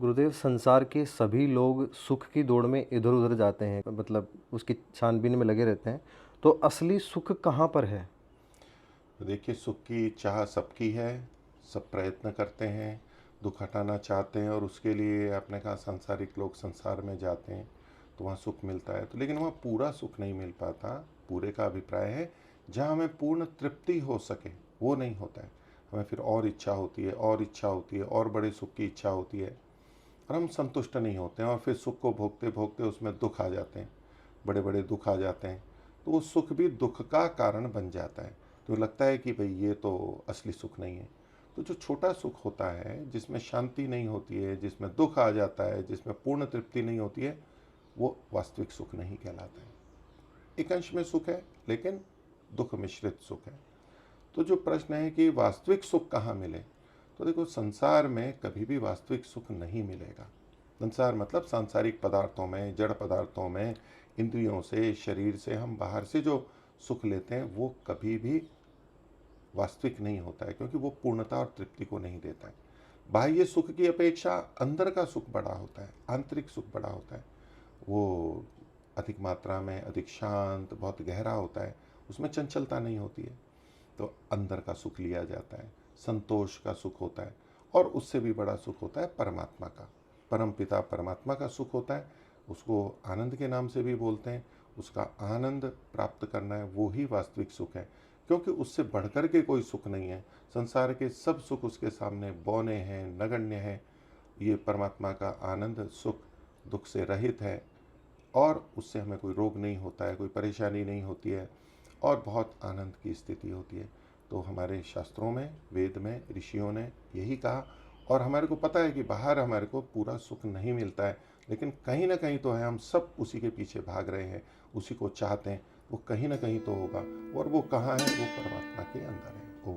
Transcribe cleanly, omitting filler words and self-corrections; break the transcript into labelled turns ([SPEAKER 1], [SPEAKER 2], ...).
[SPEAKER 1] गुरुदेव, संसार के सभी लोग सुख की दौड़ में इधर-उधर जाते हैं, मतलब उसकी छानबीन में लगे रहते हैं। तो असली सुख कहाँ पर है?
[SPEAKER 2] तो देखिए, सुख की चाह सबकी है, सब प्रयत्न करते हैं, दुख हटाना चाहते हैं और उसके लिए आपने कहा सांसारिक लोग संसार में जाते हैं तो वहाँ सुख मिलता है, तो लेकिन वहाँ पूरा सुख नहीं मिल पाता। पूरे का अभिप्राय है जहाँ हमें पूर्ण तृप्ति हो सके वो नहीं होता है। हमें फिर और इच्छा होती है, और इच्छा होती है, और बड़े सुख की इच्छा होती है और हम संतुष्ट नहीं होते हैं और फिर सुख को भोगते भोगते उसमें दुख आ जाते हैं, बड़े बड़े दुख आ जाते हैं। तो वो सुख भी दुख का कारण बन जाता है। तो लगता है कि भाई ये तो असली सुख नहीं है। तो जो छोटा सुख होता है जिसमें शांति नहीं होती है, जिसमें दुख आ जाता है, जिसमें पूर्ण तृप्ति नहीं होती है, वो वास्तविक सुख नहीं कहलाता है। एक अंश में सुख है लेकिन दुख मिश्रित सुख है। तो जो प्रश्न है कि वास्तविक सुख कहाँ मिले, तो देखो, संसार में कभी भी वास्तविक सुख नहीं मिलेगा। संसार मतलब सांसारिक पदार्थों में, जड़ पदार्थों में, इंद्रियों से, शरीर से हम बाहर से जो सुख लेते हैं वो कभी भी वास्तविक नहीं होता है, क्योंकि वो पूर्णता और तृप्ति को नहीं देता है। बाह्य सुख की अपेक्षा अंदर का सुख बड़ा होता है, आंतरिक सुख बड़ा होता है। वो अधिक मात्रा में, अधिक शांत, बहुत गहरा होता है, उसमें चंचलता नहीं होती है। तो अंदर का सुख लिया जाता है, संतोष का सुख होता है। और उससे भी बड़ा सुख होता है परमात्मा का, परम पिता परमात्मा का सुख होता है। उसको आनंद के नाम से भी बोलते हैं। उसका आनंद प्राप्त करना है, वो ही वास्तविक सुख है, क्योंकि उससे बढ़कर के कोई सुख नहीं है। संसार के सब सुख उसके सामने बौने हैं, नगण्य हैं। ये परमात्मा का आनंद सुख दुख से रहित है और उससे हमें कोई रोग नहीं होता है, कोई परेशानी नहीं होती है और बहुत आनंद की स्थिति होती है। तो हमारे शास्त्रों में, वेद में, ऋषियों ने यही कहा। और हमारे को पता है कि बाहर हमारे को पूरा सुख नहीं मिलता है, लेकिन कहीं ना कहीं तो है, हम सब उसी के पीछे भाग रहे हैं, उसी को चाहते हैं। वो कहीं ना कहीं तो होगा, और वो कहाँ है? वो परमात्मा के अंदर है।